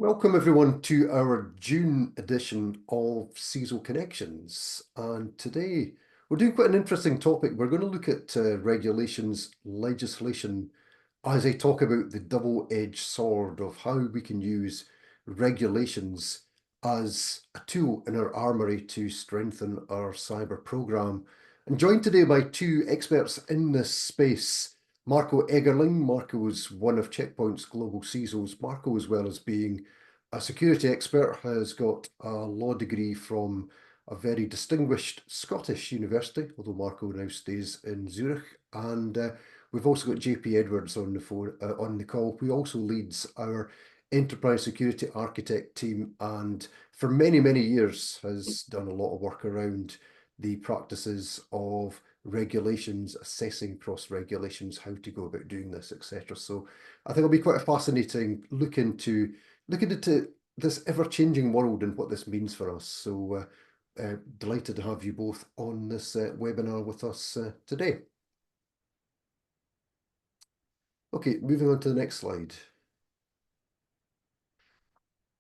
Welcome everyone to our June edition of CISO Connections. And today we're doing quite an interesting topic. We're going to look at regulations, legislation, as I talk about the double-edged sword of how we can use regulations as a tool in our armory to strengthen our cyber program. I'm joined today by two experts in this space. Marco Eggerling. Marco is one of Checkpoint's global CISOs. Marco, as well as being a security expert, has got a law degree from a very distinguished Scottish university, although Marco now stays in Zurich. And we've also got JP Edwards on the call, who also leads our enterprise security architect team, and for many, many years has done a lot of work around the practices of regulations, assessing cross regulations, how to go about doing this, etc. So I think it'll be quite a fascinating look into this ever-changing world and what this means for us. So delighted to have you both on this webinar with us today. Okay, moving on to the next slide.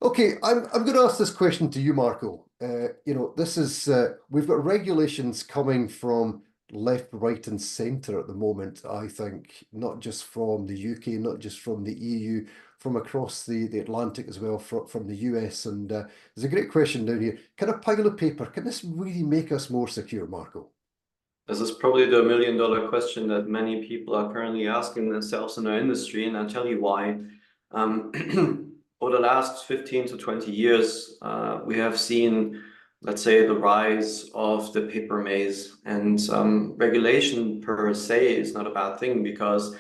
Okay, I'm going to ask this question to you, Marco. This is we've got regulations coming from left, right, and centre at the moment. I think not just from the UK, not just from the EU, from across the Atlantic as well, from the US. And there's a great question down here. Can a pile of paper, can this really make us more secure, Marco? This is probably the million-dollar question that many people are currently asking themselves in our industry, and I'll tell you why. Over the last 15 to 20 years, we have seen, let's say, the rise of the paper maze, and regulation per se is not a bad thing because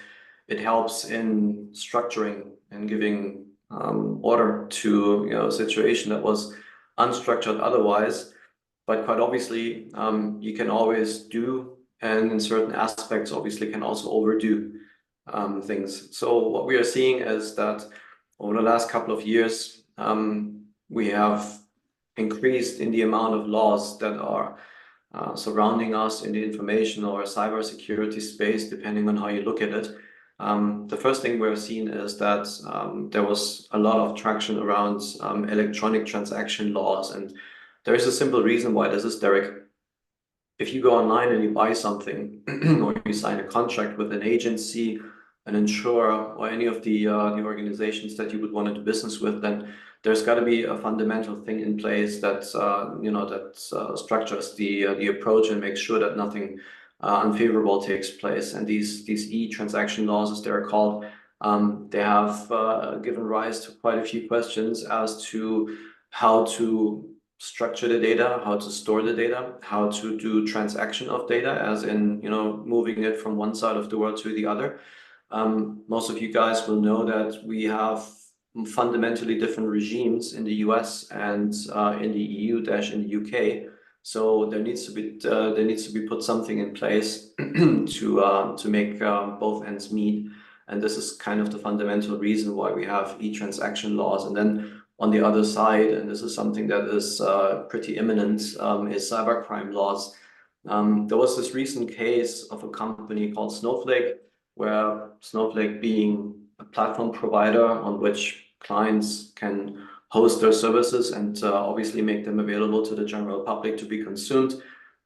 it helps in structuring and giving order to a situation that was unstructured otherwise. But quite obviously, you can always do, and in certain aspects, obviously, can also overdo things. So what we are seeing is that over the last couple of years, we have increased in the amount of laws that are surrounding us in the information or cybersecurity space, depending on how you look at it. The first thing we're seeing is that there was a lot of traction around electronic transaction laws, and there is a simple reason why this is, Derek. If you go online and you buy something, or you sign a contract with an agency, an insurer, or any of the organizations that you would want to do business with, then there's got to be a fundamental thing in place that structures the approach and makes sure that nothing unfavorable takes place. And these e-transaction laws, as they're called, they have given rise to quite a few questions as to how to structure the data, how to store the data, how to do transaction of data, as in moving it from one side of the world to the other. Most of you guys will know that we have fundamentally different regimes in the US and in the EU-in the UK. So there needs to be put something in place to make both ends meet. And this is kind of the fundamental reason why we have e-transaction laws. And then on the other side, and this is something that is pretty imminent, is cybercrime laws. There was this recent case of a company called Snowflake, where Snowflake, being a platform provider on which clients can host their services and obviously make them available to the general public to be consumed,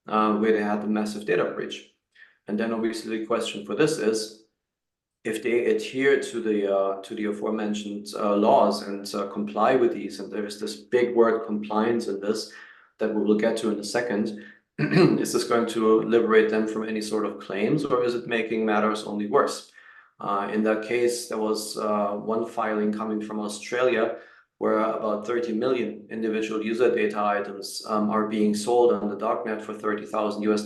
where they had a massive data breach. And then obviously the question for this is, if they adhere to the aforementioned laws and comply with these, and there is this big word compliance in this that we will get to in a second, is this going to liberate them from any sort of claims, or is it making matters only worse? In that case, there was one filing coming from Australia where about 30 million individual user data items are being sold on the darknet for $30,000 US.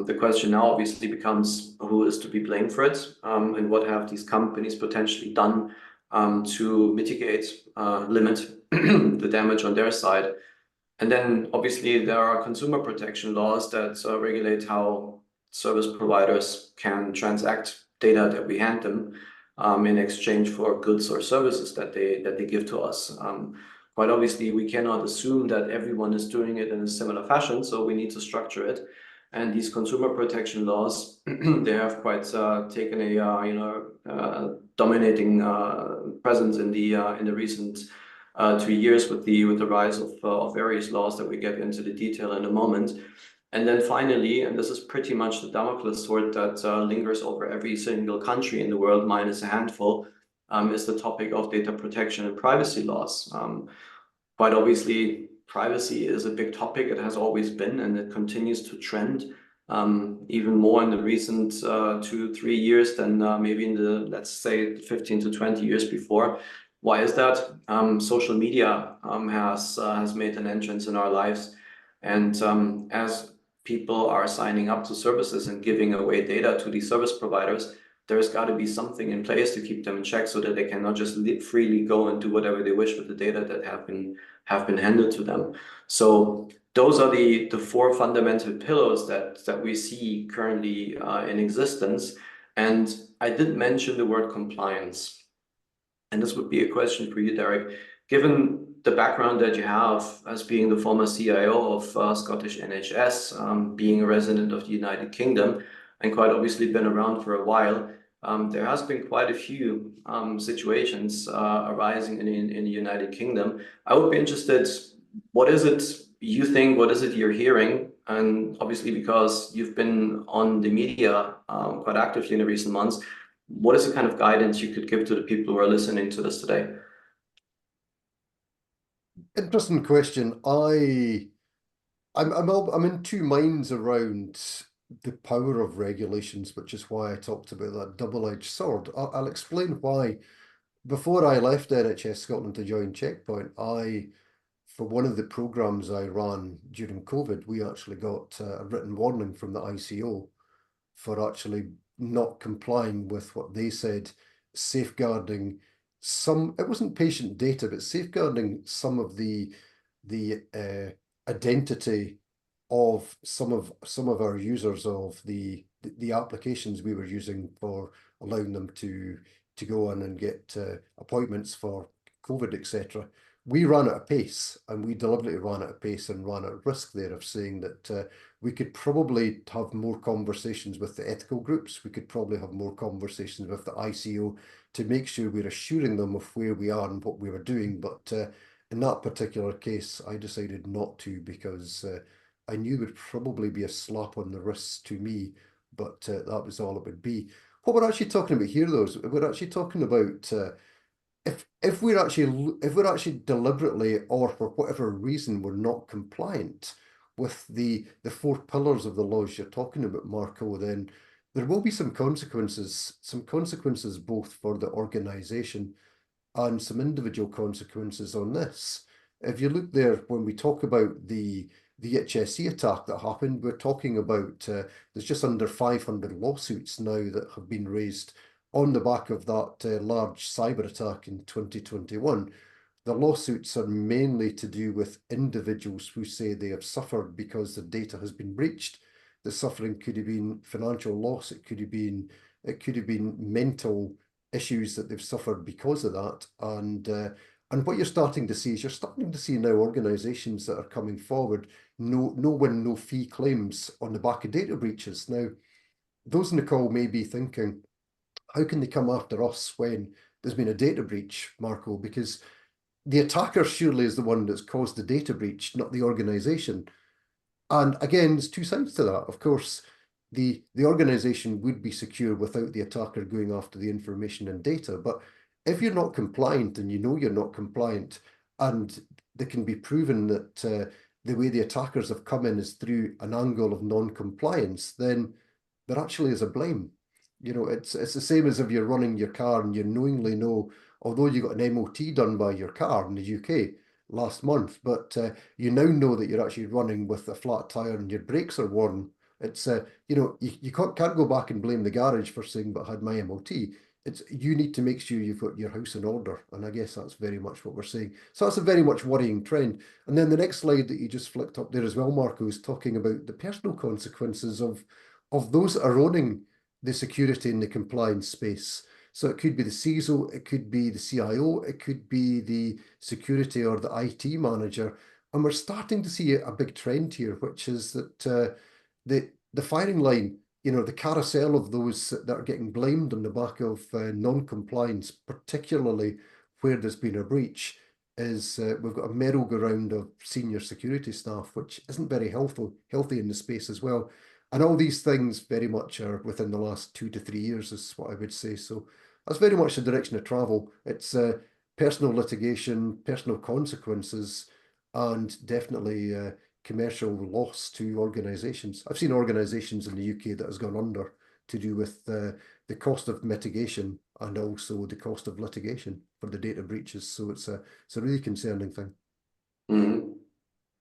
The question now obviously becomes, who is to be blamed for it, and what have these companies potentially done to mitigate, limit the damage on their side. And then obviously there are consumer protection laws that regulate how service providers can transact data that we hand them in exchange for goods or services that they give to us. Quite obviously, we cannot assume that everyone is doing it in a similar fashion, so we need to structure it. And these consumer protection laws, they have quite taken a dominating presence in the recent 2 years with the rise of various laws that we get into the detail in a moment. And then finally, and this is pretty much the Damocles sword that lingers over every single country in the world, minus a handful, is the topic of data protection and privacy laws. Quite obviously, privacy is a big topic. It has always been, and it continues to trend even more in the recent 2-3 years than maybe in the, let's say, 15 to 20 years before. Why is that? Social media has made an entrance in our lives, and as people are signing up to services and giving away data to these service providers, there's got to be something in place to keep them in check so that they cannot just freely go and do whatever they wish with the data that have been handed to them. So those are the four fundamental pillars that we see currently in existence. And I did mention the word compliance. And this would be a question for you, Derek. Given the background that you have as being the former CIO of Scottish NHS, being a resident of the United Kingdom, and quite obviously been around for a while, there has been quite a few situations arising in the United Kingdom. I would be interested, what is it you think, what is it you're hearing? And obviously, because you've been on the media quite actively in the recent months, what is the kind of guidance you could give to the people who are listening to this today? Interesting question. I'm in two minds around the power of regulations, which is why I talked about that double-edged sword. I'll explain why. Before I left NHS Scotland to join Checkpoint, for one of the programs I ran during COVID, we actually got a written warning from the ICO for actually not complying with what they said, safeguarding some, it wasn't patient data, but safeguarding some of the identity of some of our users of the applications we were using for allowing them to go on and get appointments for COVID, etc. We ran at a pace, and we deliberately ran at a pace and ran at risk there of saying that we could probably have more conversations with the ethical groups. We could probably have more conversations with the ICO to make sure we're assuring them of where we are and what we were doing. But in that particular case, I decided not to, because I knew it would probably be a slap on the wrist to me, but that was all it would be. What we're actually talking about here, though, is we're actually talking about if we're actually deliberately, or for whatever reason, we're not compliant with the four pillars of the laws you're talking about, Marco, then there will be some consequences both for the organisation and some individual consequences on this. If you look there, when we talk about the HSE attack that happened, we're talking about there's just under 500 lawsuits now that have been raised on the back of that large cyber attack in 2021. The lawsuits are mainly to do with individuals who say they have suffered because the data has been breached. The suffering could have been financial loss. It could have been mental issues that they've suffered because of that. And what you're starting to see now organisations that are coming forward, no win, no fee claims on the back of data breaches. Now, those in the call may be thinking, how can they come after us when there's been a data breach, Marco? Because the attacker surely is the one that's caused the data breach, not the organisation. And again, there's two sides to that. Of course, the organisation would be secure without the attacker going after the information and data. But if you're not compliant, and you know you're not compliant, and they can be proven that the way the attackers have come in is through an angle of non-compliance, then there actually is a blame. You know, it's the same as if you're running your car and you knowingly know, although you got an MOT done by your car in the UK last month, but you now know that you're actually running with a flat tire and your brakes are worn. It's you know, you can't go back and blame the garage for saying, but I had my MOT. It's, you need to make sure you've got your house in order, and I guess that's very much what we're saying. So that's a very much worrying trend. And then the next slide that you just flicked up there as well, Marco, is talking about the personal consequences of those that are owning the security and the compliance space. So it could be the CISO, it could be the CIO, it could be the security or the IT manager. And we're starting to see a big trend here, which is that the firing line the carousel of those that are getting blamed on the back of non-compliance, particularly where there's been a breach, is we've got a merry-go-round of senior security staff, which isn't very healthy in the space as well. And all these things very much are within the last 2 to 3 years, is what I would say. So that's very much the direction of travel. It's personal litigation, personal consequences, and definitely commercial loss to organisations. I've seen organisations in the UK that has gone under to do with the cost of mitigation and also the cost of litigation for the data breaches. So it's a really concerning thing. Mhm.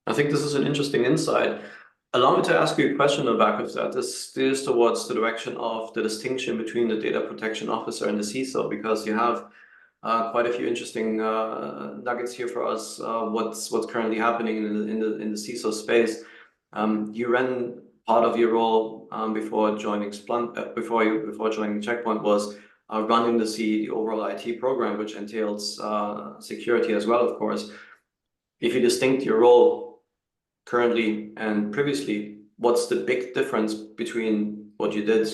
I think this is an interesting insight. Allow me to ask you a question on the back of that. This steers towards the direction of the distinction between the data protection officer and the CISO, because you have quite a few interesting nuggets here for us. What's currently happening in the CISO space. You ran part of your role before joining Splunk, before joining Checkpoint was running the overall IT program, which entails security as well, of course. If you distinct your role currently and previously, what's the big difference between what you did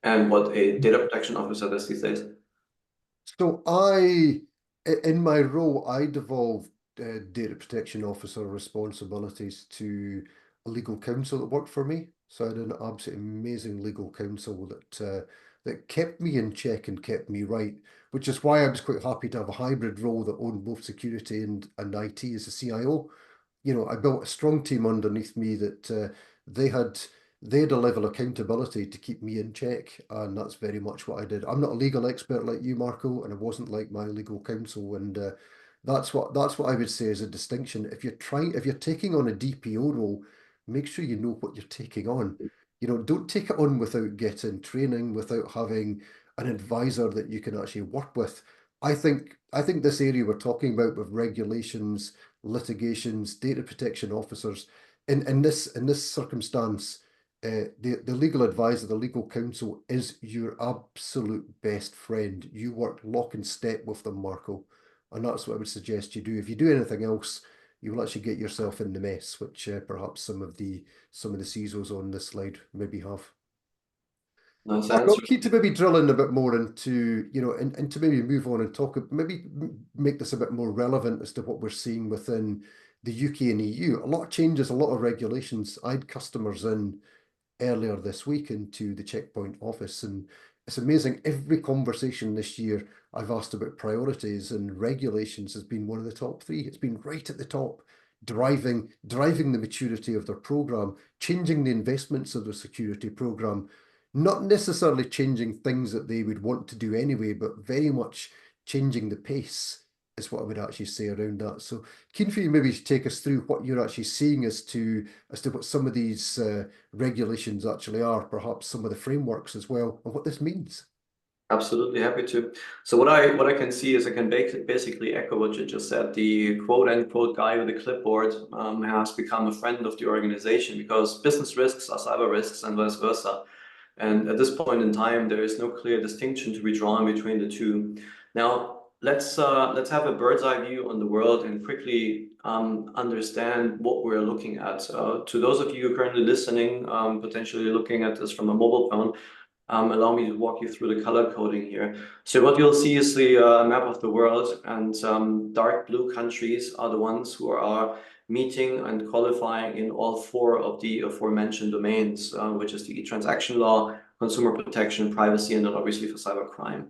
and what a data protection officer does these days? So in my role, I devolved data protection officer responsibilities to a legal counsel that worked for me. So I had an absolutely amazing legal counsel that kept me in check and kept me right, which is why I was quite happy to have a hybrid role that owned both security and IT as a CIO. I built a strong team underneath me that they had they had a level of accountability to keep me in check, and that's very much what I did. I'm not a legal expert like you, Marco, and I wasn't like my legal counsel, and that's what I would say is a distinction. If you're taking on a DPO role, make sure you know what you're taking on. Don't take it on without getting training, without having an advisor that you can actually work with. I think this area we're talking about with regulations, litigations, data protection officers, in this circumstance, the legal advisor, the legal counsel is your absolute best friend. You work lock and step with them, Marco, and that's what I would suggest you do. If you do anything else, you will actually get yourself in the mess, which perhaps some of the CISOs on this slide maybe have. Nice Marco, answer. I'm keen to maybe drill in a bit more into, and to maybe move on and talk, maybe make this a bit more relevant as to what we're seeing within the UK and EU. A lot of changes, a lot of regulations. I had customers in earlier this week into the Checkpoint office, and it's amazing. Every conversation this year I've asked about priorities, and regulations has been one of the top three. It's been right at the top, driving the maturity of their program, changing the investments of their security program, not necessarily changing things that they would want to do anyway, but very much changing the pace is what I would actually say around that. So keen for you maybe to take us through what you're actually seeing as to what some of these regulations actually are, perhaps some of the frameworks as well, and what this means. Absolutely happy to. So what I can see is I can basically echo what you just said. The quote unquote guy with the clipboard has become a friend of the organization, because business risks are cyber risks and vice versa. And at this point in time, there is no clear distinction to be drawn between the two. Now, let's have a bird's eye view on the world and quickly understand what we're looking at. To those of you currently listening, potentially looking at this from a mobile phone, allow me to walk you through the color coding here. So what you'll see is the map of the world, and dark blue countries are the ones who are meeting and qualifying in all four of the aforementioned domains, which is the transaction law, consumer protection, privacy, and then obviously for cybercrime.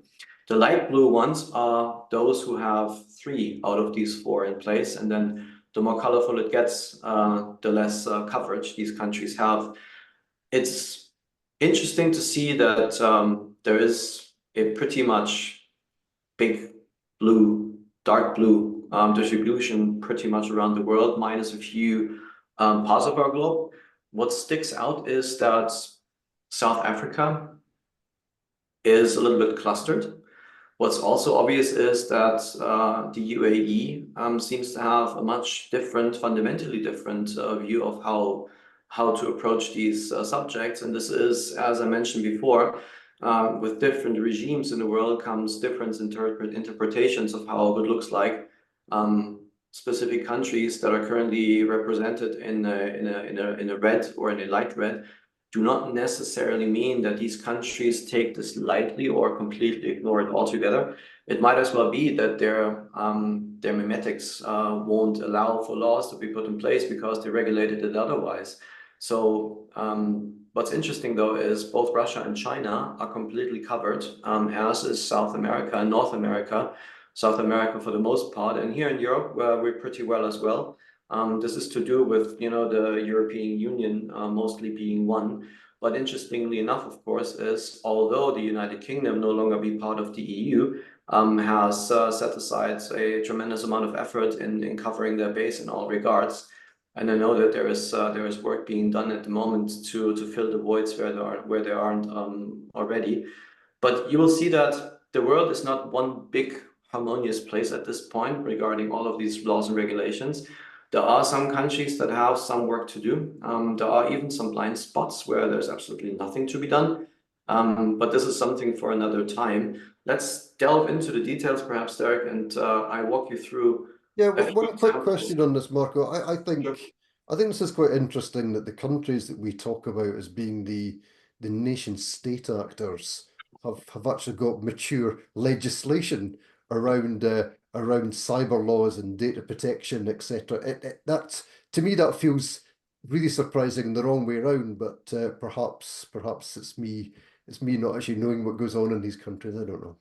The light blue ones are those who have 3 out of these 4 in place, and then the more colorful it gets, the less coverage these countries have. It's interesting to see that there is a pretty much big blue, dark blue distribution pretty much around the world, minus a few parts of our globe. What sticks out is that South Africa is a little bit clustered. What's also obvious is that the UAE seems to have a much different, fundamentally different view of how to approach these subjects. And this is, as I mentioned before, with different regimes in the world comes different interpretations of how good looks like. Specific countries that are currently represented in a red or in a light red do not necessarily mean that these countries take this lightly or completely ignore it altogether. It might as well be that their mimetics won't allow for laws to be put in place because they regulated it otherwise. So what's interesting though is both Russia and China are completely covered, as is South America and North America. South America for the most part, and here in Europe, we're pretty well as well. This is to do with, the European Union mostly being one. But interestingly enough, of course, is although the United Kingdom no longer be part of the EU, has set aside a tremendous amount of effort in covering their base in all regards. And I know that there is work being done at the moment to fill the voids where there aren't already. But you will see that the world is not one big harmonious place at this point regarding all of these laws and regulations. There are some countries that have some work to do. There are even some blind spots where there's absolutely nothing to be done. But this is something for another time. Let's delve into the details, perhaps, Derek, and I walk you through Yeah, a few one quick examples. question on this, Marco. I Sure. think this is quite interesting that the countries that we talk about as being the nation state actors have actually got mature legislation around cyber laws and data protection, etc. That to me that feels really surprising the wrong way around, but perhaps it's me not actually knowing what goes on in these countries. I don't know.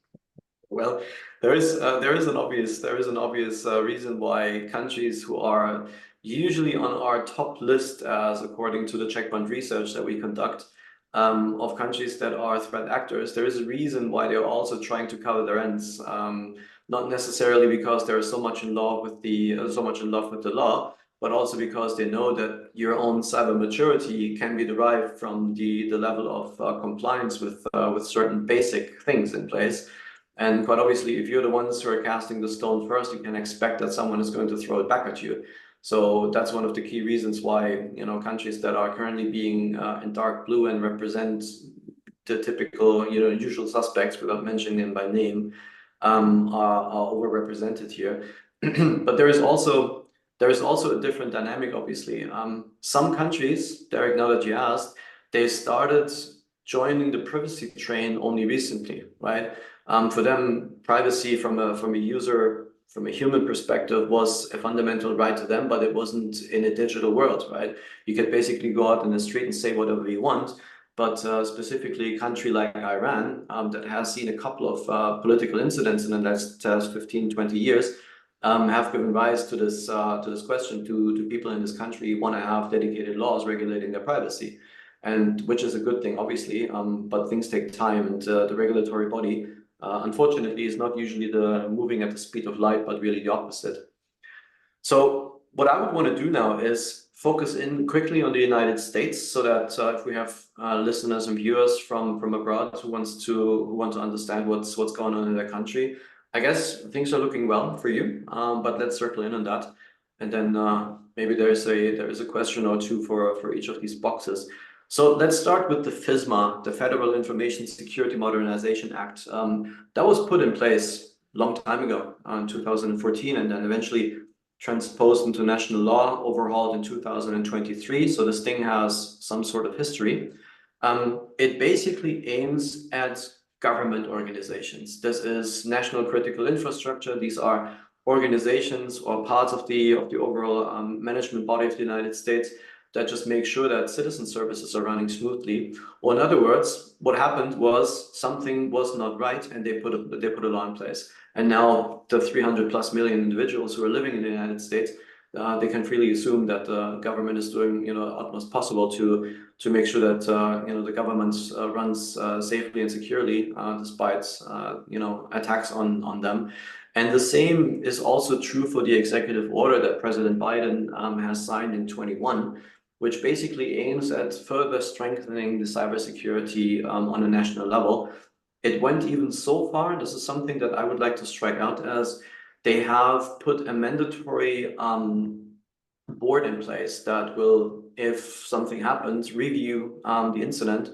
Well, there is an obvious reason why countries who are usually on our top list, as according to the checkpoint research that we conduct, of countries that are threat actors, there is a reason why they're also trying to cover their ends. Not necessarily because they're so much in love with the law, but also because they know that your own cyber maturity can be derived from the level of compliance with certain basic things in place. And quite obviously, if you're the ones who are casting the stone first, you can expect that someone is going to throw it back at you. So that's one of the key reasons why, countries that are currently being in dark blue and represent the typical, usual suspects without mentioning them by name, are overrepresented here. But there is also a different dynamic, obviously. Some countries, Derek, now that you asked, they started joining the privacy train only recently, right? For them, privacy from a human perspective was a fundamental right to them, but it wasn't in a digital world, right? You could basically go out in the street and say whatever you want, but specifically a country like Iran, that has seen a couple of political incidents in the last 15, 20 years, have given rise to this question. Do people in this country want to have dedicated laws regulating their privacy? And which is a good thing, obviously, but things take time, and the regulatory body, unfortunately, is not usually moving at the speed of light, but really the opposite. So what I would want to do now is focus in quickly on the United States, so that if we have listeners and viewers from abroad who want to understand what's going on in their country, I guess things are looking well for you. But let's circle in on that, and then maybe there is a question or two for each of these boxes. So let's start with the FISMA, the Federal Information Security Modernization Act. That was put in place a long time ago, in 2014, and then eventually transposed into national law, overhauled in 2023. So this thing has some sort of history. It basically aims at government organizations. This is national critical infrastructure. These are organizations or parts of the overall management body of the United States that just make sure that citizen services are running smoothly. Or in other words, what happened was something was not right, and they put a law in place. And now the 300 plus million individuals who are living in the United States, they can freely assume that the government is doing, utmost possible to make sure that the government runs safely and securely, despite attacks on them. And the same is also true for the executive order that President Biden has signed in 21, which basically aims at further strengthening the cybersecurity on a national level. It went even so far, and this is something that I would like to strike out, as they have put a mandatory board in place that will, if something happens, review the incident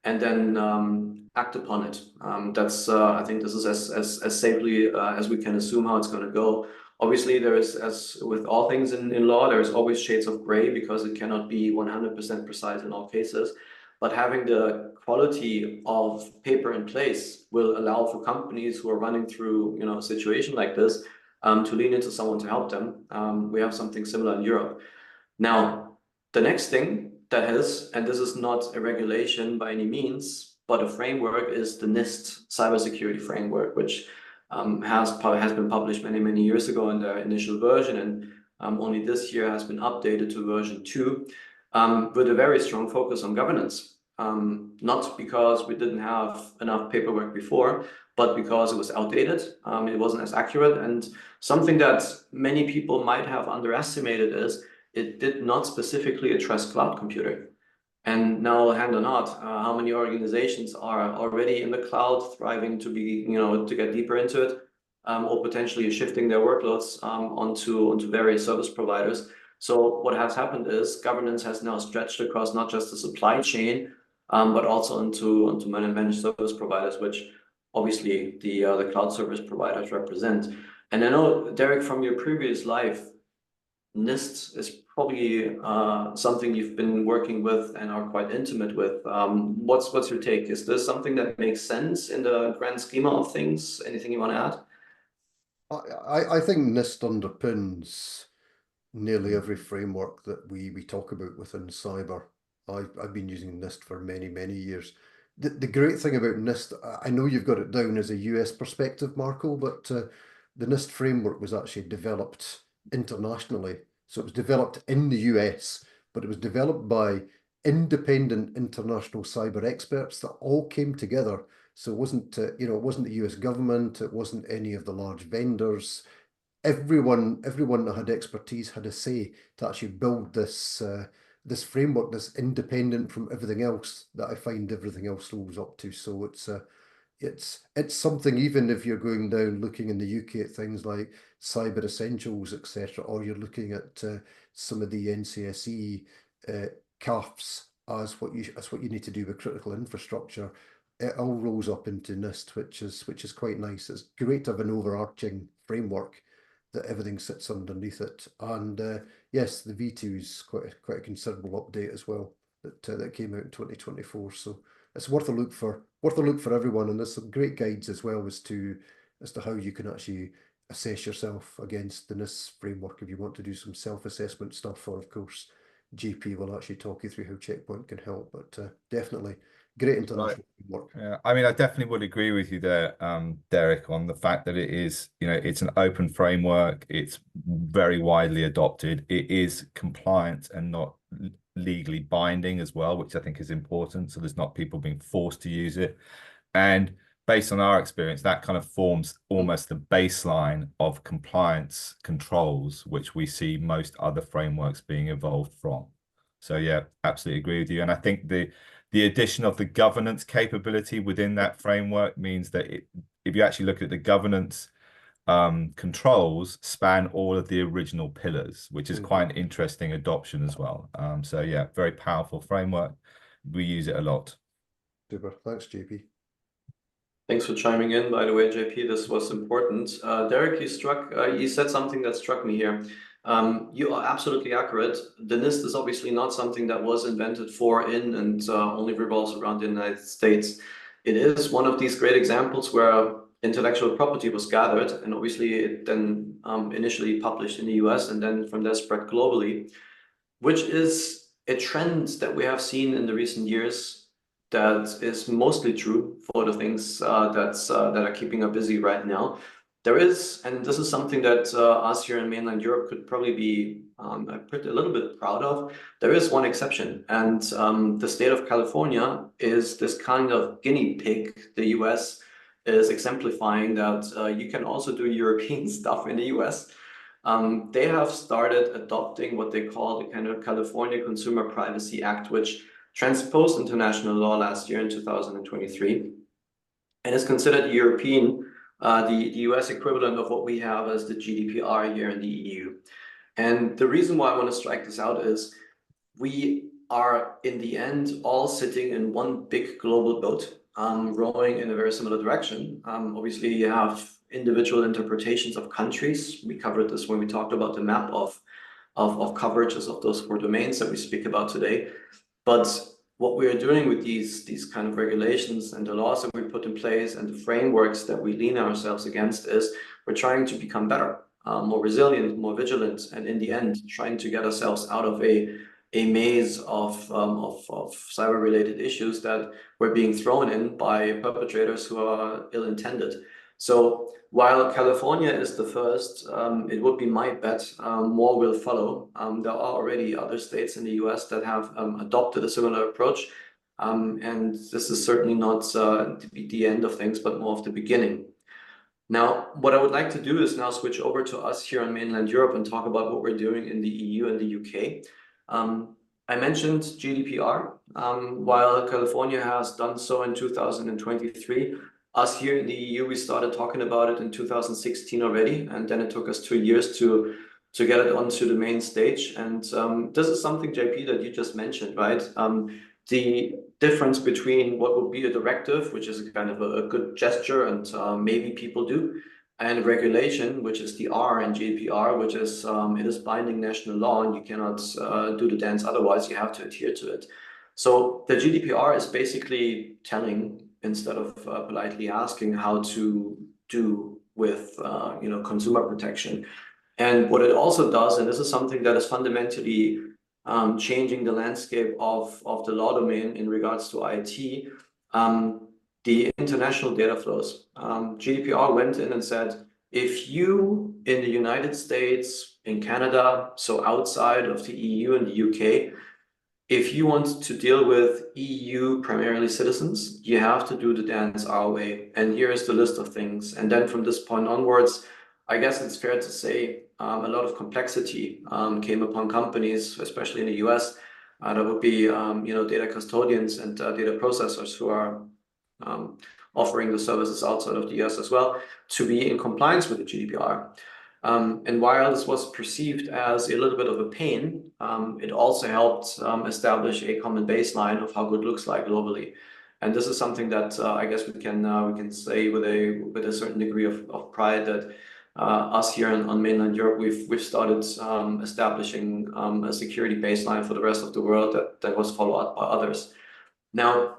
and then act upon it. I think this is as safely as we can assume how it's going to go. Obviously, there is, as with all things in law, there's always shades of gray because it cannot be 100% precise in all cases. but having the quality of paper in place will allow for companies who are running through, a situation like this, to lean into someone to help them. We have something similar in Europe. Now, the next thing that is, and this is not a regulation by any means, but a framework, is the NIST cybersecurity framework, which has been published many years ago in the initial version, and only this year has been updated to version 2, with a very strong focus on governance. Not because we didn't have enough paperwork before, but because it was outdated. It wasn't as accurate, and something that many people might have underestimated is it did not specifically address cloud computing. And now, hand on heart, how many organizations are already in the cloud, thriving to be, to get deeper into it, or potentially shifting their workloads onto various service providers. So what has happened is governance has now stretched across not just the supply chain, but also onto managed service providers, which obviously the cloud service providers represent. And I know, Derek, from your previous life, NIST is probably something you've been working with and are quite intimate with. What's your take? Is this something that makes sense in the grand schema of things? Anything you want to add? I think NIST underpins nearly every framework that we talk about within cyber. I've been using NIST for many years. The great thing about NIST, I know you've got it down as a US perspective, Marco, but the NIST framework was actually developed internationally. So it was developed in the US, but it was developed by independent international cyber experts that all came together. So it wasn't, it wasn't the US government, it wasn't any of the large vendors. Everyone that had expertise had a say to actually build this framework that's independent from everything else that I find everything else rolls up to. So it's something, even if you're going down looking in the UK at things like Cyber Essentials, etc., or you're looking at some of the NCSE CAFs as what you need to do with critical infrastructure. It all rolls up into NIST, which is quite nice. It's great to have an overarching framework that everything sits underneath it. And yes, the V2 is quite a considerable update as well that came out in 2024. So it's worth a look for everyone. And there's some great guides as well as to how you can actually assess yourself against the NIST framework if you want to do some self-assessment stuff. Or of course, JP will actually talk you through how Checkpoint can help. But definitely great international work. Yeah, I mean, I definitely would agree with you there, Derek, on the fact that it is, it's an open framework. It's very widely adopted. It is compliant and not legally binding as well, which I think is important. So there's not people being forced to use it. And based on our experience, that kind of forms almost the baseline of compliance controls, which we see most other frameworks being evolved from. So yeah, absolutely agree with you. And I think the addition of the governance capability within that framework means that if you actually look at the governance controls, span all of the original pillars, which is quite an interesting adoption as well. So yeah, very powerful framework. We use it a lot. Super. Thanks, JP. Thanks for chiming in, by the way, JP. This was important. Derek, you said something that struck me here. You are absolutely accurate. The NIST is obviously not something that was invented for and only revolves around the United States. It is one of these great examples where intellectual property was gathered, and obviously it then initially published in the US and then from there spread globally, which is a trend that we have seen in the recent years that is mostly true for the things that are keeping us busy right now. There is, and this is something that us here in mainland Europe could probably be a little bit proud of. There is one exception, and the state of California is this kind of guinea pig. The US is exemplifying that you can also do European stuff in the US. They have started adopting what they call the kind of California Consumer Privacy Act, which transposed international law last year in 2023, and is considered European, the US equivalent of what we have as the GDPR here in the EU. And the reason why I want to strike this out is we are, in the end, all sitting in one big global boat, rowing in a very similar direction. Obviously, you have individual interpretations of countries. We covered this when we talked about the map of coverages of those 4 domains that we speak about today. But what we are doing with these kind of regulations and the laws that we put in place and the frameworks that we lean ourselves against is we're trying to become better, more resilient, more vigilant, and in the end, trying to get ourselves out of a maze of cyber-related issues that were being thrown in by perpetrators who are ill-intended. So while California is the first, it would be my bet more will follow. There are already other states in the US that have adopted a similar approach. And this is certainly not the end of things, but more of the beginning. Now, what I would like to do is now switch over to us here on mainland Europe and talk about what we're doing in the EU and the UK. I mentioned GDPR. While California has done so in 2023, us here in the EU, we started talking about it in 2016 already, and then it took us 2 years to get it onto the main stage. And this is something, JP, that you just mentioned, right? The difference between what would be a directive, which is kind of a good gesture and maybe people do, and regulation, which is the R in GDPR, which is it is binding national law and you cannot do the dance otherwise, you have to adhere to it. So the GDPR is basically telling, instead of politely asking, how to do with consumer protection. And what it also does, and this is something that is fundamentally changing the landscape of the law domain in regards to IT, the international data flows. GDPR went in and said, if you in the United States, in Canada, so outside of the EU and the UK, if you want to deal with EU primarily citizens, you have to do the dance our way. And here is the list of things. And then from this point onwards, I guess it's fair to say a lot of complexity came upon companies, especially in the US. That would be data custodians and data processors who are offering the services outside of the US as well, to be in compliance with the GDPR. And while this was perceived as a little bit of a pain, it also helped establish a common baseline of how good looks like globally. And this is something that I guess we can say with a certain degree of pride that us here on mainland Europe, we've started establishing a security baseline for the rest of the world that was followed up by others. Now,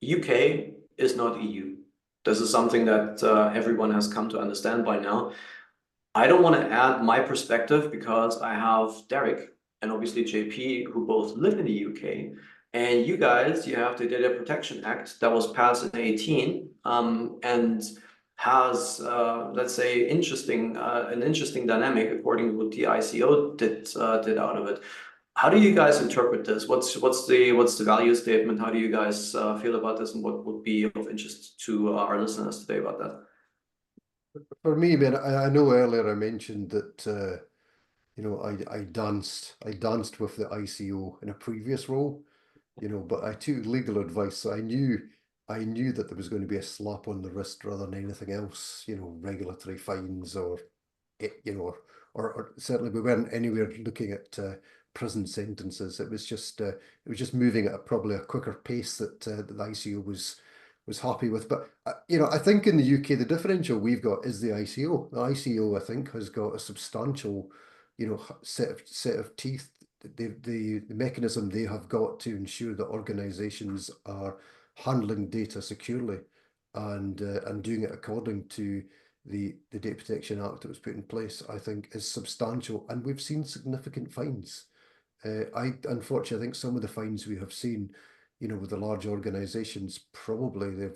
UK is not EU. This is something that everyone has come to understand by now. I don't want to add my perspective because I have Derek and obviously JP, who both live in the UK. And you guys, you have the Data Protection Act that was passed in 2018 and has, let's say, an interesting dynamic according to what the ICO did out of it. How do you guys interpret this? What's the value statement? How do you guys feel about this, and what would be of interest to our listeners today about that? For me, man, I know earlier I mentioned that I danced with the ICO in a previous role, but I took legal advice, so I knew that there was going to be a slap on the wrist rather than anything else, regulatory fines or certainly we weren't anywhere looking at prison sentences. It was just moving at probably a quicker pace that the ICO was happy with. But I think in the UK the differential we've got is the ICO. The ICO, I think, has got a substantial set of teeth. The mechanism they have got to ensure that organizations are handling data securely and doing it according to the Data Protection Act that was put in place, I think, is substantial, and we've seen significant fines. Unfortunately, I think some of the fines we have seen, with the large organizations, probably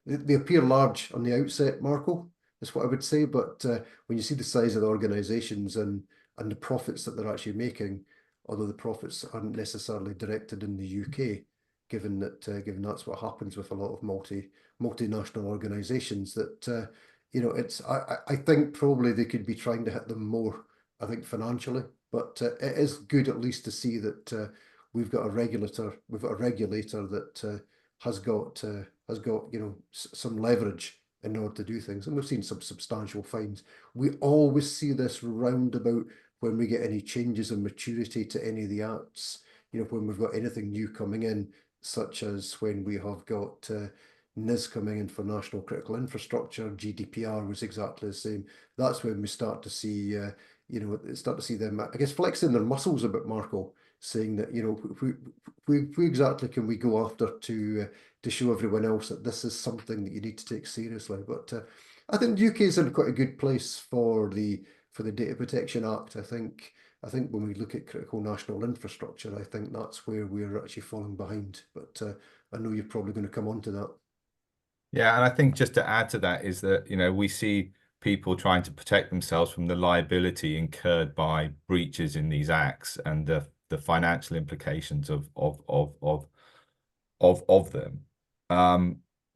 they appear large on the outset, Marco, is what I would say. But when you see the size of the organizations and the profits that they're actually making, although the profits aren't necessarily directed in the UK, given that's what happens with a lot of multinational organizations, that I think probably they could be trying to hit them more, I think, financially. But it is good at least to see that we've got a regulator that has got some leverage in order to do things, and we've seen some substantial fines. We always see this roundabout when we get any changes in maturity to any of the acts. When we've got anything new coming in, such as when we have got NIS coming in for national critical infrastructure. GDPR was exactly the same. That's when we start to see them, I guess, flexing their muscles a bit, Marco, saying that, you know, who exactly can we go after to show everyone else that this is something that you need to take seriously. But I think the UK is in quite a good place for the Data Protection Act. I think when we look at critical national infrastructure, I think that's where we're actually falling behind. But I know you're probably going to come on to that. Yeah, and I think just to add to that is that, you know, we see people trying to protect themselves from the liability incurred by breaches in these acts and the financial implications of them.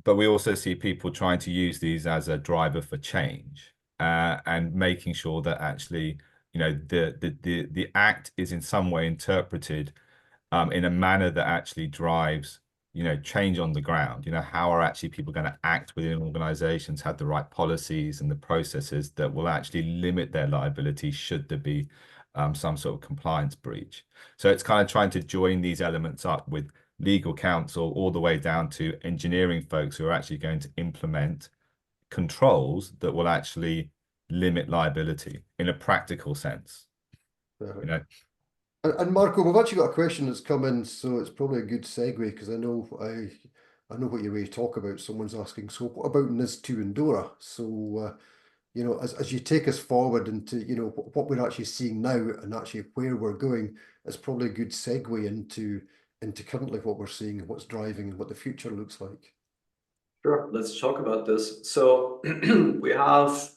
But we also see people trying to use these as a driver for change, and making sure that actually, you know, the act is in some way interpreted in a manner that actually drives, you know, change on the ground. You know, how are actually people going to act within organizations, have the right policies and the processes that will actually limit their liability should there be some sort of compliance breach. So it's kind of trying to join these elements up with legal counsel all the way down to engineering folks who are actually going to implement controls that will actually limit liability in a practical sense. You know. And Marco, we've actually got a question that's come in, so it's probably a good segue because I know what you're ready to talk about. Someone's asking, so what about NIS2 and DORA? So you know, as you take us forward into, you know, what we're actually seeing now and actually where we're going, it's probably a good segue into currently what we're seeing and what's driving and what the future looks like. Sure, let's talk about this. So we have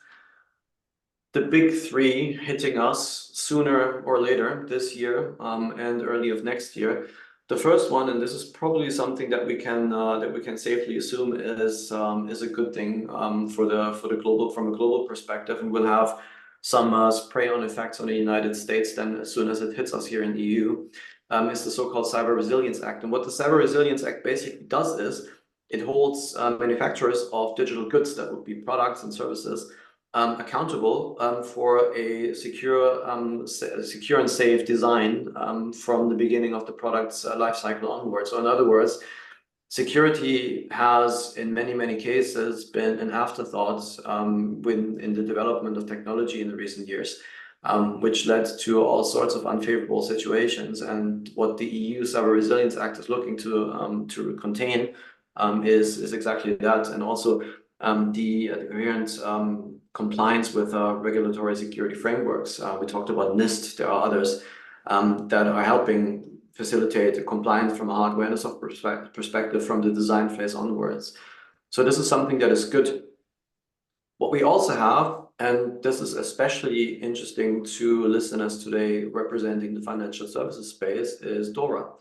the big three hitting us sooner or later this year and early of next year. The first one, and this is probably something that we can safely assume is a good thing for the global, from a global perspective, and will have some spray-on effects on the United States then as soon as it hits us here in the EU, is the so-called Cyber Resilience Act. And what the Cyber Resilience Act basically does is it holds manufacturers of digital goods, that would be products and services, accountable for a secure and safe design from the beginning of the product's life cycle onwards. So in other words, security has in many cases been an afterthought in the development of technology in the recent years, which led to all sorts of unfavorable situations. And what the EU Cyber Resilience Act is looking to contain is exactly that, and also the coherent compliance with regulatory security frameworks. We talked about NIST. There are others that are helping facilitate compliance from a hardware and a software perspective from the design phase onwards. So this is something that is good. What we also have, and this is especially interesting to listeners today representing the financial services space, is DORA.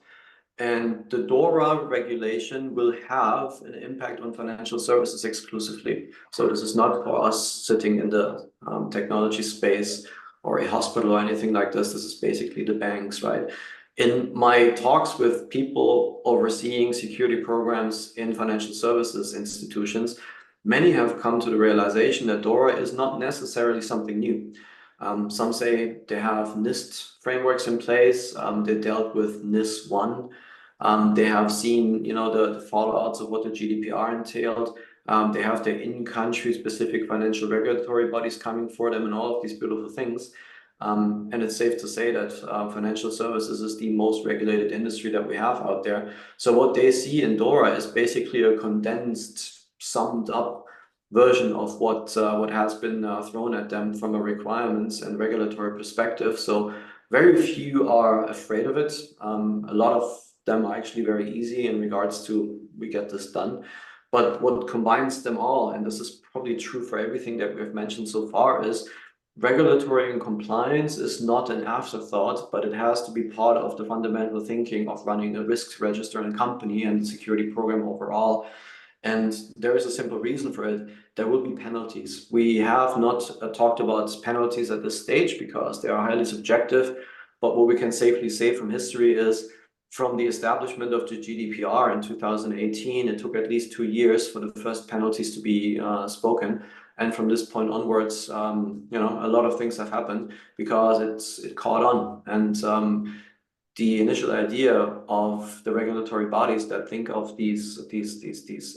And the DORA regulation will have an impact on financial services exclusively. So this is not for us sitting in the technology space or a hospital or anything like this. This is basically the banks, right? In my talks with people overseeing security programs in financial services institutions, many have come to the realization that DORA is not necessarily something new. Some say they have NIST frameworks in place. They dealt with NIS1. They have seen, you know, the fallouts of what the GDPR entailed. They have their in-country specific financial regulatory bodies coming for them and all of these beautiful things. And it's safe to say that financial services is the most regulated industry that we have out there. So what they see in DORA is basically a condensed, summed up version of what has been thrown at them from a requirements and regulatory perspective. So very few are afraid of it. A lot of them are actually very easy in regards to we get this done. But what combines them all, and this is probably true for everything that we've mentioned so far, is regulatory and compliance is not an afterthought, but it has to be part of the fundamental thinking of running a risk register in a company and security program overall. And there is a simple reason for it. There will be penalties. We have not talked about penalties at this stage because they are highly subjective. But what we can safely say from history is, from the establishment of the GDPR in 2018, it took at least 2 years for the first penalties to be spoken. And from this point onwards, you know, a lot of things have happened because it caught on. And the initial idea of the regulatory bodies that think of these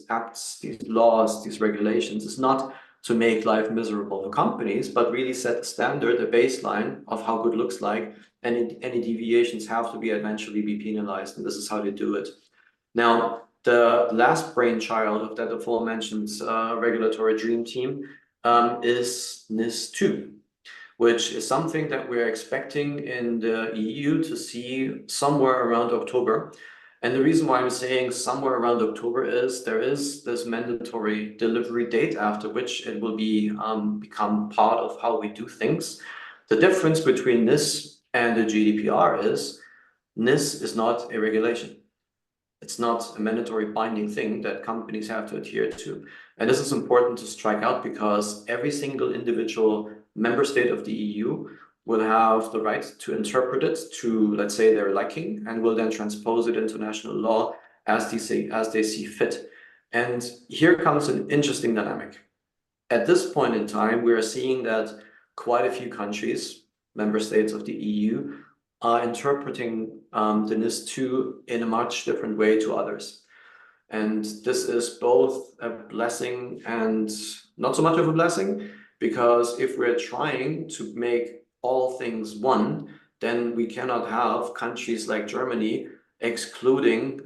acts, these laws, these regulations is not to make life miserable for companies, but really set the standard, a baseline of how good looks like, and any deviations have to eventually be penalized, and this is how they do it. Now, the last brainchild of that aforementioned regulatory dream team is NIS2, which is something that we're expecting in the EU to see somewhere around October. And the reason why I'm saying somewhere around October is there is this mandatory delivery date after which it will become part of how we do things. The difference between NIS and the GDPR is NIS is not a regulation. It's not a mandatory binding thing that companies have to adhere to. And this is important to strike out because every single individual member state of the EU will have the right to interpret it to, let's say, their liking, and will then transpose it into national law as they see fit. And here comes an interesting dynamic. At this point in time, we are seeing that quite a few countries, member states of the EU, are interpreting the NIS2 in a much different way to others. And this is both a blessing and not so much of a blessing, because if we're trying to make all things one, then we cannot have countries like Germany excluding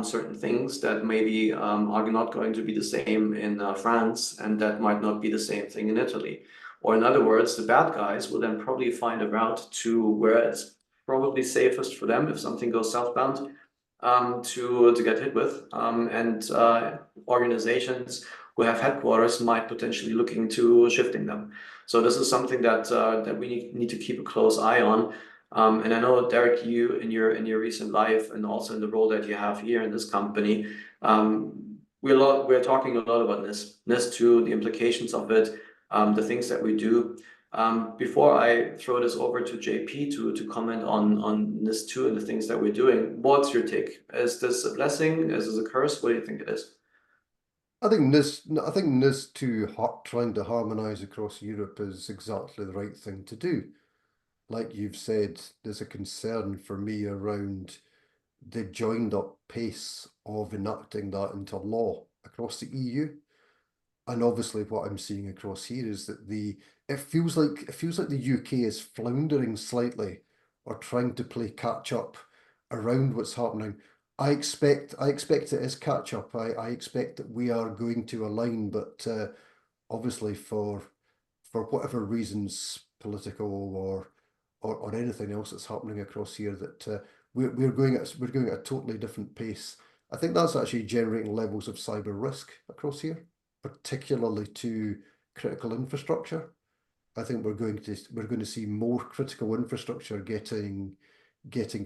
certain things that maybe are not going to be the same in France, and that might not be the same thing in Italy. Or in other words, the bad guys will then probably find a route to where it's probably safest for them if something goes southbound to get hit with. And organizations who have headquarters might potentially look into shifting them. So this is something that that we need to keep a close eye on. And I know, Derek, you in your recent life and also in the role that you have here in this company, we're talking a lot about NIS2, the implications of it, the things that we do. Before I throw this over to JP to comment on NIS2 and the things that we're doing, what's your take? Is this a blessing? Is this a curse? What do you think it is? I think NIS2 trying to harmonise across Europe is exactly the right thing to do. Like you've said, there's a concern for me around the joined up pace of enacting that into law across the EU. And obviously what I'm seeing across here is that it feels like the UK is floundering slightly or trying to play catch up around what's happening. I expect it is catch up. I expect that we are going to align, but obviously for whatever reasons, political or anything else that's happening across here, that we're going at a totally different pace. I think that's actually generating levels of cyber risk across here, particularly to critical infrastructure. I think we're going to see more critical infrastructure getting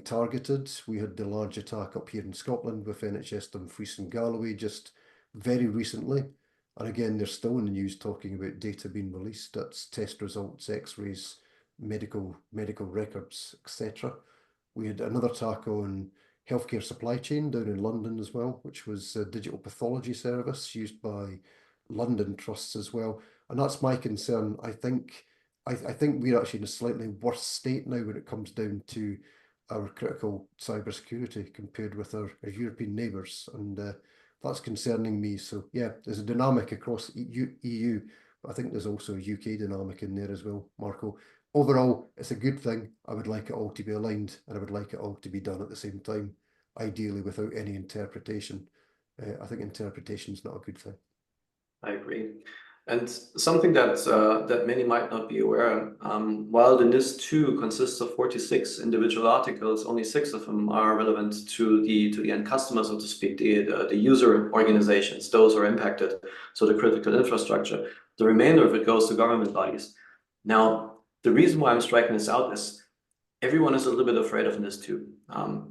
targeted. We had the large attack up here in Scotland with NHS Dumfries and Galloway just very recently. And again, they're still in the news talking about data being released. That's test results, x-rays, medical records, etc. We had another attack on healthcare supply chain down in London as well, which was a digital pathology service used by London trusts as well. And that's my concern. I think we're actually in a slightly worse state now when it comes down to our critical cybersecurity compared with our European neighbours, and that's concerning me. So yeah, there's a dynamic across EU, but I think there's also a UK dynamic in there as well, Marco. Overall, it's a good thing. I would like it all to be aligned, and I would like it all to be done at the same time, ideally without any interpretation. I think interpretation is not a good thing. I agree. And something that that many might not be aware, while the NIS2 consists of 46 individual articles, only 6 of them are relevant to the end customer, so to speak, the user organizations. Those are impacted, so the critical infrastructure. The remainder of it goes to government bodies. Now, the reason why I'm striking this out is everyone is a little bit afraid of NIS2.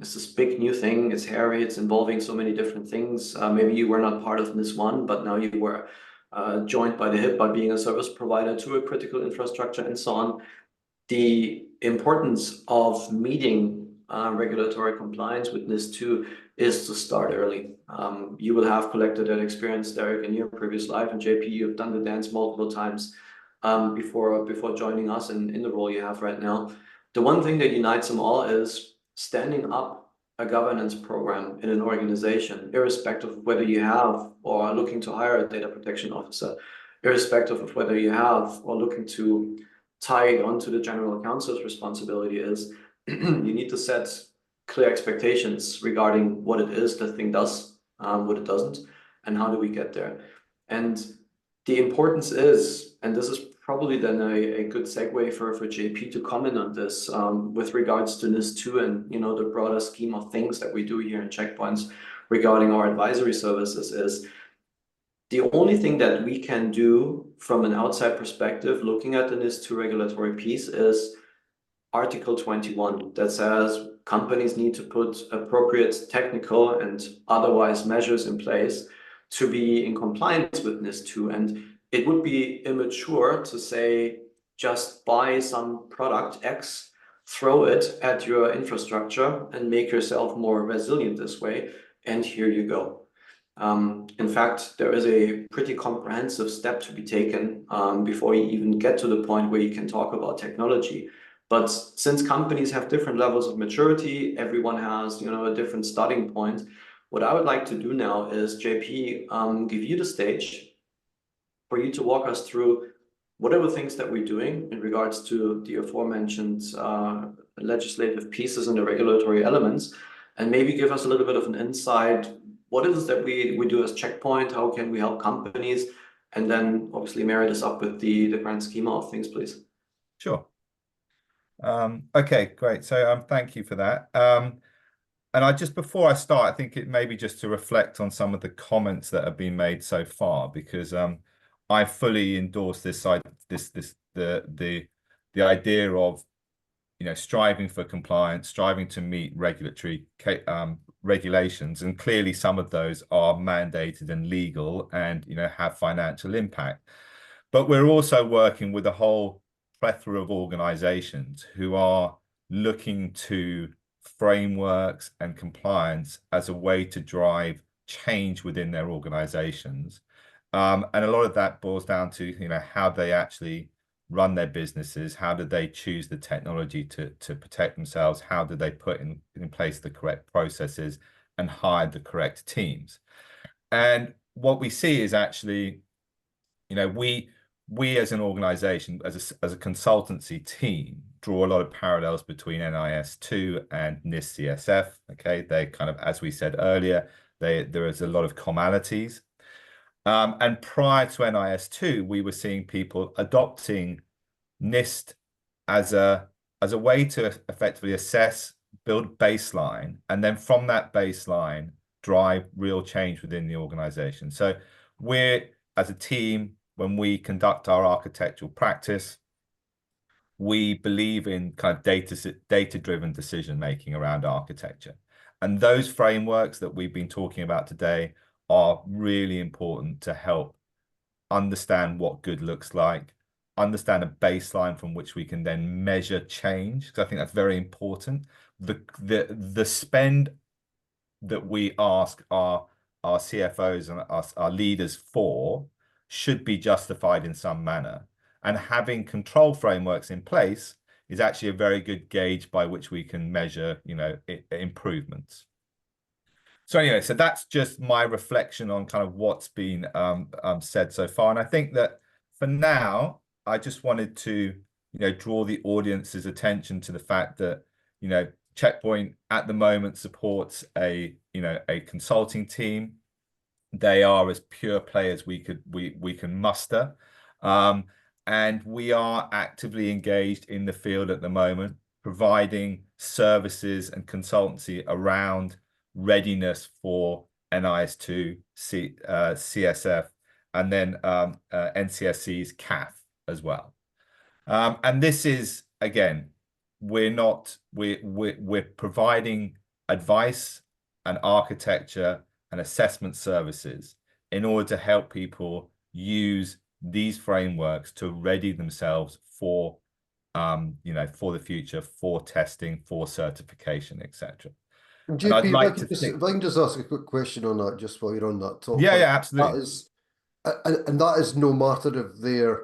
It's this big new thing. It's hairy. It's involving so many different things. Maybe you were not part of NIS1, but now you were joined by the hip by being a service provider to a critical infrastructure and so on. The importance of meeting regulatory compliance with NIS2 is to start early. You will have collected that experience, Derek, in your previous life, and JP, you've done the dance multiple times before joining us in the role you have right now. The one thing that unites them all is standing up a governance program in an organization, irrespective of whether you have or are looking to hire a data protection officer. irrespective of whether you have or looking to tie it onto the general counsel's responsibility, is you need to set clear expectations regarding what it is the thing does, what it doesn't, and how do we get there. And the importance is, and this is probably then a good segue for JP to comment on this, with regards to NIS2 and the broader scheme of things that we do here in Checkpoints regarding our advisory services, is the only thing that we can do from an outside perspective, looking at the NIS2 regulatory piece, is Article 21 that says companies need to put appropriate technical and otherwise measures in place to be in compliance with NIS2. And it would be immature to say, just buy some product X, throw it at your infrastructure and make yourself more resilient this way, and here you go. In fact, there is a pretty comprehensive step to be taken before you even get to the point where you can talk about technology. But since companies have different levels of maturity, everyone has a different starting point. What I would like to do now is, JP, give you the stage for you to walk us through what are the things that we're doing in regards to the aforementioned legislative pieces and the regulatory elements, and maybe give us a little bit of an insight. What is it that we do as Checkpoint? How can we help companies? And then obviously marry this up with the grand schema of things, please. Sure. Okay, great. So thank you for that. And before I start, I think it may be just to reflect on some of the comments that have been made so far, because I fully endorse this the idea of striving for compliance, striving to meet regulatory regulations, and clearly some of those are mandated and legal and have financial impact. But we're also working with a whole plethora of organizations who are looking to frameworks and compliance as a way to drive change within their organizations. And a lot of that boils down to how they actually run their businesses, how do they choose the technology to protect themselves, how do they put in place the correct processes and hire the correct teams. And what we see is actually, we as an organization, as a consultancy team, draw a lot of parallels between NIS2 and NIS CSF. Okay, they kind of, as we said earlier, there is a lot of commonalities. And prior to NIS2, we were seeing people adopting NIST as a way to effectively assess, build baseline, and then from that baseline, drive real change within the organization. So we're, as a team, when we conduct our architectural practice, we believe in kind of data-driven decision-making around architecture. And those frameworks that we've been talking about today are really important to help understand what good looks like, understand a baseline from which we can then measure change, because I think that's very important. The spend that we ask our CFOs and our leaders for should be justified in some manner. And having control frameworks in place is actually a very good gauge by which we can measure, improvements. So anyway, so that's just my reflection on kind of what's been said so far. And I think that for now, I just wanted to, draw the audience's attention to the fact that, Checkpoint at the moment supports a consulting team. They are as pure players we can muster. And we are actively engaged in the field at the moment, providing services and consultancy around readiness for NIS2, CSF, and then NCSC's CAF as well. And this is, again, we're providing advice and architecture and assessment services in order to help people use these frameworks to ready themselves for for the future, for testing, for certification, etc. JP, if I can just ask a quick question on that, just while you're on that topic. Yeah, absolutely. That is no matter if they're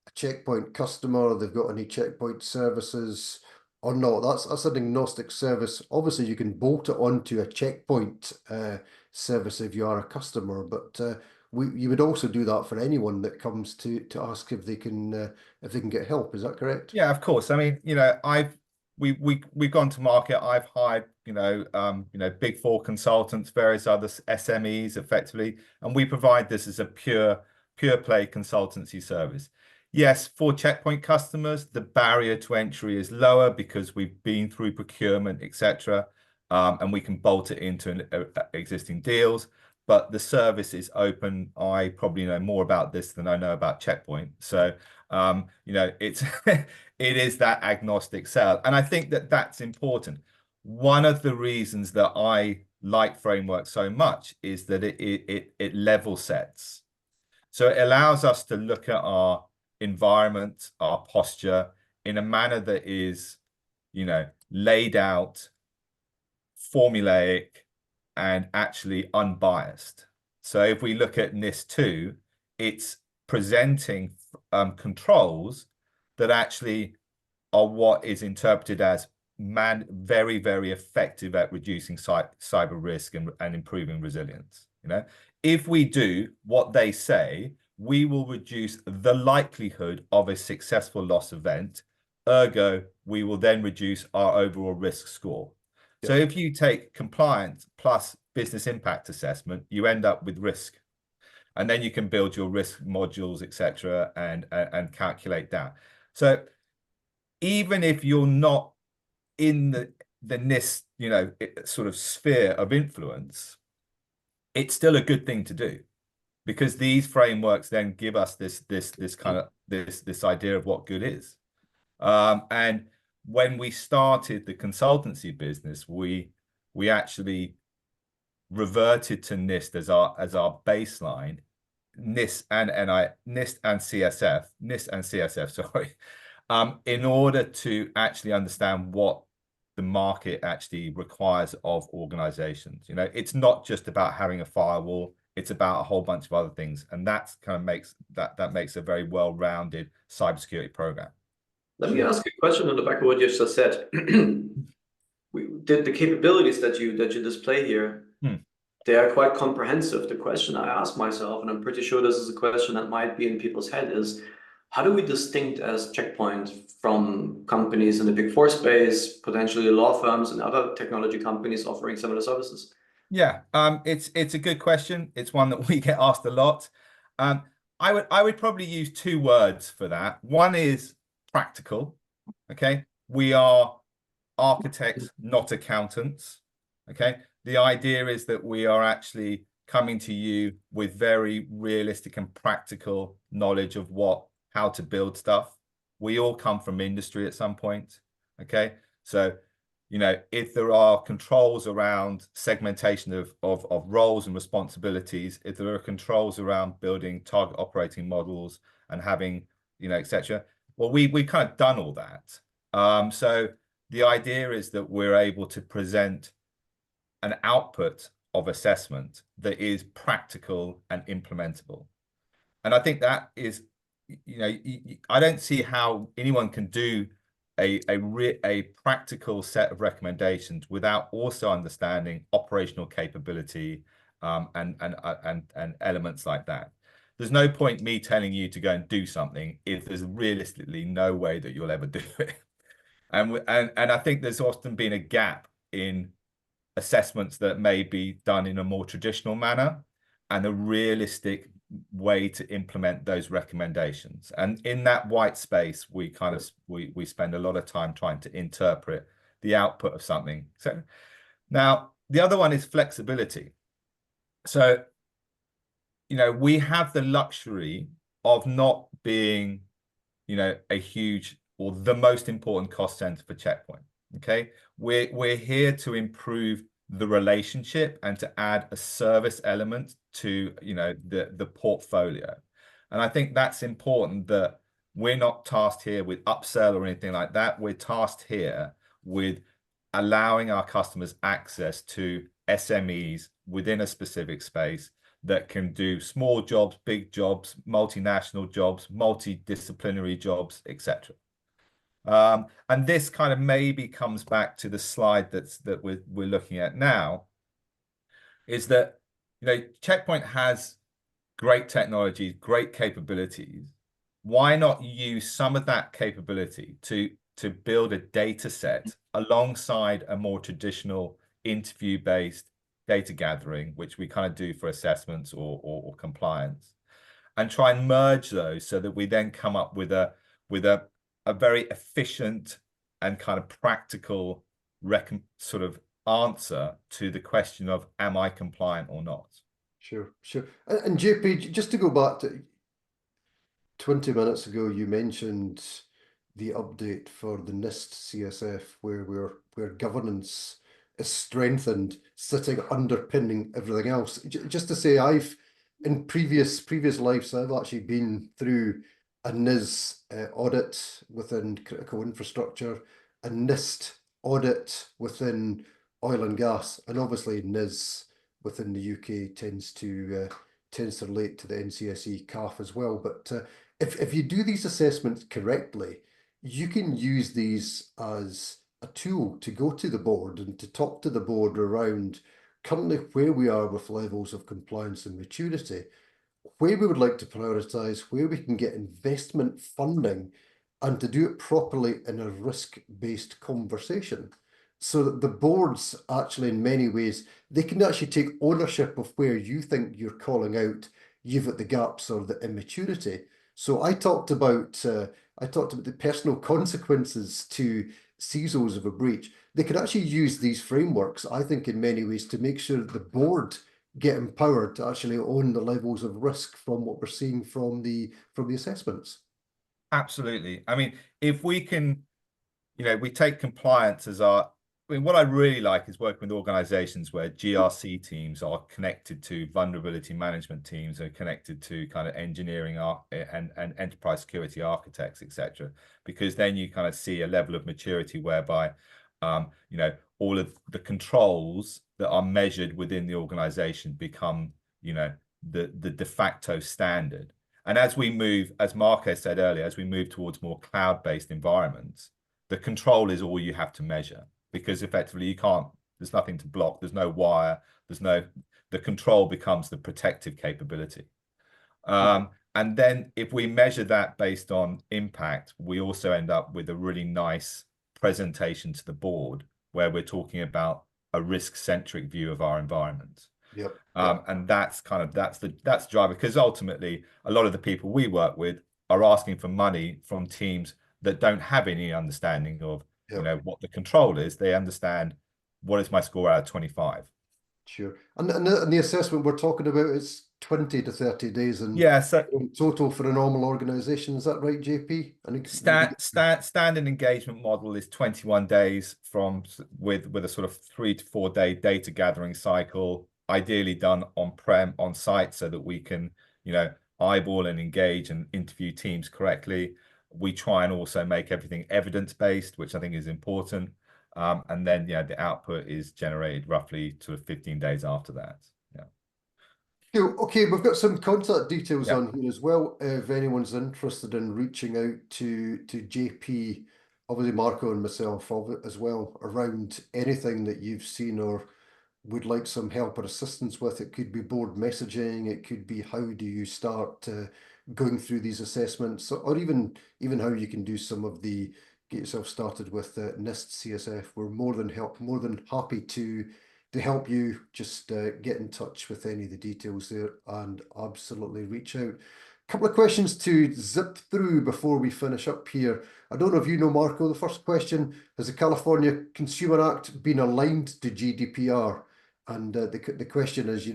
a Checkpoint customer, or they've got any Checkpoint services or not. That's an agnostic service. Obviously, you can bolt it onto a Checkpoint service if you are a customer, but you would also do that for anyone that comes to ask if they can get help. Is that correct? Yeah, of course. I mean, we've gone to market. I've hired, Big Four consultants, various other SMEs effectively, and we provide this as a pure play consultancy service. Yes, for Checkpoint customers, the barrier to entry is lower because we've been through procurement, etc., and we can bolt it into existing deals. But the service is open. I probably know more about this than I know about Checkpoint. So, it's it is that agnostic sale, and I think that that's important. One of the reasons that I like framework so much is that it level sets. So it allows us to look at our environment, our posture in a manner that is, laid out, formulaic, and actually unbiased. So if we look at NIS2, it's presenting controls that actually are what is interpreted as very, very effective at reducing cyber risk and improving resilience. If we do what they say, we will reduce the likelihood of a successful loss event. Ergo, we will then reduce our overall risk score. So if you take compliance plus business impact assessment, you end up with risk. And then you can build your risk modules, etc., and calculate that. So even if you're not in the NIST, sort of sphere of influence, it's still a good thing to do, because these frameworks then give us this idea of what good is. And when we started the consultancy business, we actually reverted to NIST as our baseline. NIST and CSF, sorry, in order to actually understand what the market actually requires of organizations. It's not just about having a firewall, it's about a whole bunch of other things, and that kind of makes a very well-rounded cybersecurity program. Let me ask you a question on the back of what you just said. The capabilities that you display here, they are quite comprehensive. The question I ask myself, and I'm pretty sure this is a question that might be in people's head, is how do we distinct as Checkpoint from companies in the Big Four space, potentially law firms and other technology companies offering similar services? Yeah, it's a good question. It's one that we get asked a lot. I would probably use two words for that. One is practical. Okay, we are architects, not accountants. Okay, the idea is that we are actually coming to you with very realistic and practical knowledge of how to build stuff. We all come from industry at some point. Okay, so if there are controls around segmentation of roles and responsibilities, if there are controls around building target operating models and having, etc., well, we've kind of done all that. So the idea is that we're able to present an output of assessment that is practical and implementable. And I think that is, I don't see how anyone can do a practical set of recommendations without also understanding operational capability and elements like that. There's no point me telling you to go and do something if there's realistically no way that you'll ever do it. And I think there's often been a gap in assessments that may be done in a more traditional manner and a realistic way to implement those recommendations. And in that white space, we spend a lot of time trying to interpret the output of something. So now the other one is flexibility. So, we have the luxury of not being, a huge or the most important cost center for Checkpoint. Okay, we're here to improve the relationship and to add a service element to the portfolio. And I think that's important, that we're not tasked here with upsell or anything like that. We're tasked here with allowing our customers access to SMEs within a specific space that can do small jobs, big jobs, multinational jobs, multidisciplinary jobs, etc. And this kind of maybe comes back to the slide that we're looking at now, is that Checkpoint has great technologies, great capabilities. Why not use some of that capability to build a data set alongside a more traditional interview-based data gathering, which we kind of do for assessments or compliance, and try and merge those so that we then come up with a very efficient and kind of practical sort of answer to the question of, am I compliant or not? Sure, sure. And JP, just to go back to 20 minutes ago, you mentioned the update for the NIST CSF, where governance is strengthened, sitting underpinning everything else. Just to say, I've in previous lives, I've actually been through a NIS audit within critical infrastructure, a NIST audit within oil and gas, and obviously NIS within the UK tends to relate to the NCSE CAF as well. But if you do these assessments correctly, you can use these as a tool to go to the board and to talk to the board around currently where we are with levels of compliance and maturity, where we would like to prioritise, where we can get investment funding, and to do it properly in a risk-based conversation. So that the boards actually, in many ways, they can actually take ownership of where you think you're calling out you've got the gaps or the immaturity. So I talked about the personal consequences to CISOs of a breach. They can actually use these frameworks, I think, in many ways to make sure that the board get empowered to actually own the levels of risk from what we're seeing from the assessments. Absolutely. I mean, if we can, we take compliance as what I really like is working with organizations where GRC teams are connected to vulnerability management teams, are connected to kind of engineering and enterprise security architects, etc. Because then you kind of see a level of maturity whereby, all of the controls that are measured within the organization become, the de facto standard. And as we move, as Marco said earlier, as we move towards more cloud-based environments, the control is all you have to measure, because effectively there's nothing to block, there's no wire, the control becomes the protective capability. And then if we measure that based on impact, we also end up with a really nice presentation to the board where we're talking about a risk-centric view of our environment. Yep. And that's the driver, because ultimately a lot of the people we work with are asking for money from teams that don't have any understanding of what the control is. They understand, what is my score out of 25? Sure. And the assessment we're talking about is 20 to 30 days in total for a normal organization. Is that right, JP? Standard engagement model is 21 days with a sort of 3 to 4 day data gathering cycle, ideally done on-prem, on site, so that we can, eyeball and engage and interview teams correctly. We try and also make everything evidence-based, which I think is important. And then, the output is generated roughly sort of 15 days after that. Okay, we've got some contact details on here as well. If anyone's interested in reaching out to JP, obviously Marco and myself as well, around anything that you've seen or would like some help or assistance with. It could be board messaging, it could be how do you start going through these assessments, or even how you can do some of the get yourself started with NIST CSF. We're more than happy to help you. Just get in touch with any of the details there and absolutely reach out. A couple of questions to zip through before we finish up here. I don't know if you know, Marco, the first question: has the California Consumer Act been aligned to GDPR? And the question is,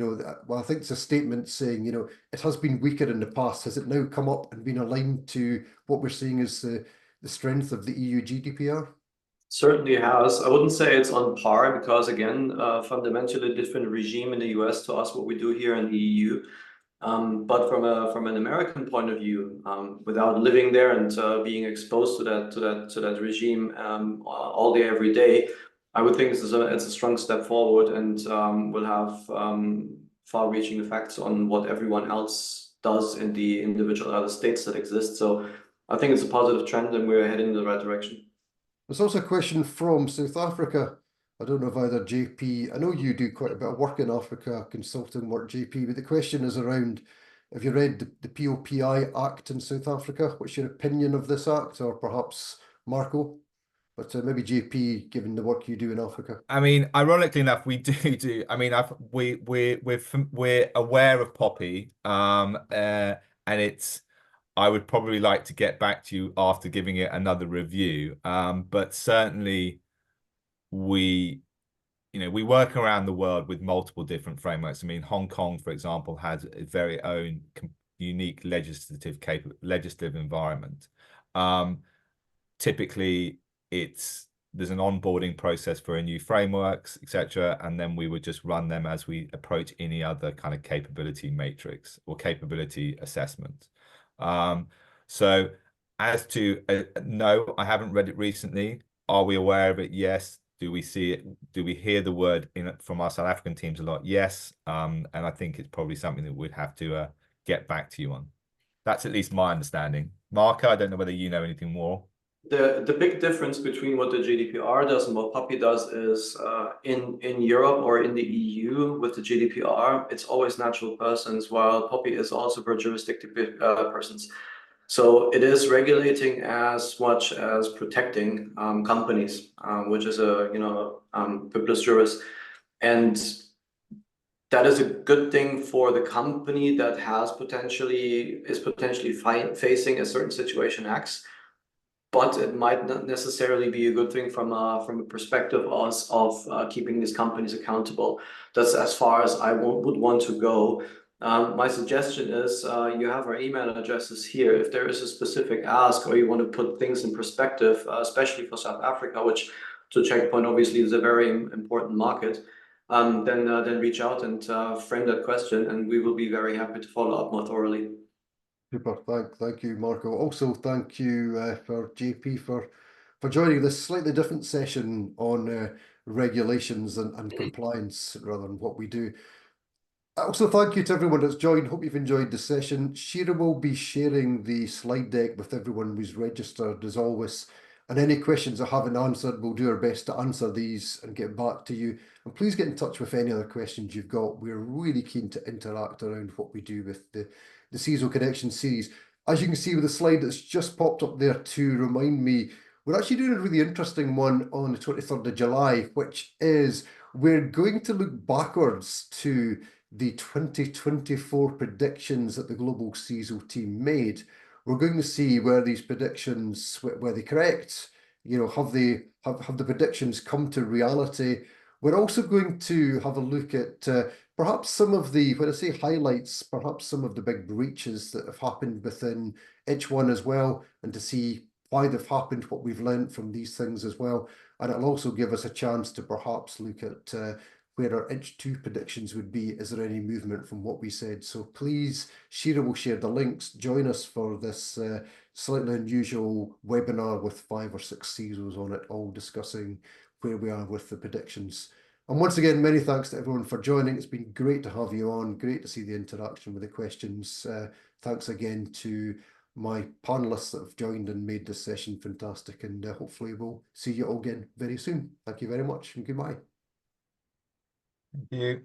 well, I think it's a statement saying, it has been weaker in the past. Has it now come up and been aligned to what we're seeing as the strength of the EU GDPR? Certainly has. I wouldn't say it's on par because, again, fundamentally different regime in the US to us, what we do here in the EU. But from an American point of view, without living there and being exposed to that regime all day, every day, I would think it's a strong step forward and will have far-reaching effects on what everyone else does in the individual other states that exist. So I think it's a positive trend and we're heading in the right direction. There's also a question from South Africa. I don't know if either JP, I know you do quite a bit of work in Africa, consulting work, JP, but the question is around Have you read the POPI Act in South Africa? What's your opinion of this act, or perhaps Marco? But maybe JP, given the work you do in Africa. I mean, ironically enough, we do. I mean, we're aware of Poppy, and it's. I would probably like to get back to you after giving it another review. But certainly we, we work around the world with multiple different frameworks. I mean, Hong Kong, for example, has its very own unique legislative environment. Typically, there's an onboarding process for a new frameworks, etc., and then we would just run them as we approach any other kind of capability matrix or capability assessment. So as to no, I haven't read it recently. Are we aware of it? Yes. Do we see it? Do we hear the word from our South African teams a lot? Yes. And I think it's probably something that we'd have to get back to you on. That's at least my understanding. Marco, I don't know whether you know anything more. The big difference between what the GDPR does and what Poppy does is in Europe or in the EU with the GDPR, it's always natural persons, while Poppy is also for jurisdictive persons. So it is regulating as much as protecting companies, which is a public juris, and that is a good thing for the company that is potentially facing a certain situation X. But it might not necessarily be a good thing from a perspective of keeping these companies accountable. That's as far as I would want to go. My suggestion is you have our email addresses here. If there is a specific ask or you want to put things in perspective, especially for South Africa, which to Checkpoint obviously is a very important market, then reach out and frame that question, and we will be very happy to follow up more thoroughly. Super, thank you, Marco. Also, thank you for JP for joining this slightly different session on regulations and compliance rather than what we do. Also, thank you to everyone that's joined. Hope you've enjoyed the session. Shira will be sharing the slide deck with everyone who's registered as always. And any questions I haven't answered, we'll do our best to answer these and get back to you. And please get in touch with any other questions you've got. We're really keen to interact around what we do with the CISO Connections series. As you can see with the slide that's just popped up there to remind me, we're actually doing a really interesting one on the 23rd of July, which is we're going to look backwards to the 2024 predictions that the global CISO team made. We're going to see where these predictions, were they correct? Have the predictions come to reality? We're also going to have a look at perhaps some of the, when I say highlights, perhaps some of the big breaches that have happened within each one as well, and to see why they've happened, what we've learned from these things as well. And it'll also give us a chance to perhaps look at where our H2 predictions would be. Is there any movement from what we said? So please, Shira will share the links. Join us for this slightly unusual webinar with 5 or 6 CISOs on it, all discussing where we are with the predictions. And once again, many thanks to everyone for joining. It's been great to have you on. Great to see the interaction with the questions. Thanks again to my panelists that have joined and made this session fantastic. And hopefully we'll see you all again very soon. Thank you very much and goodbye. Thank you.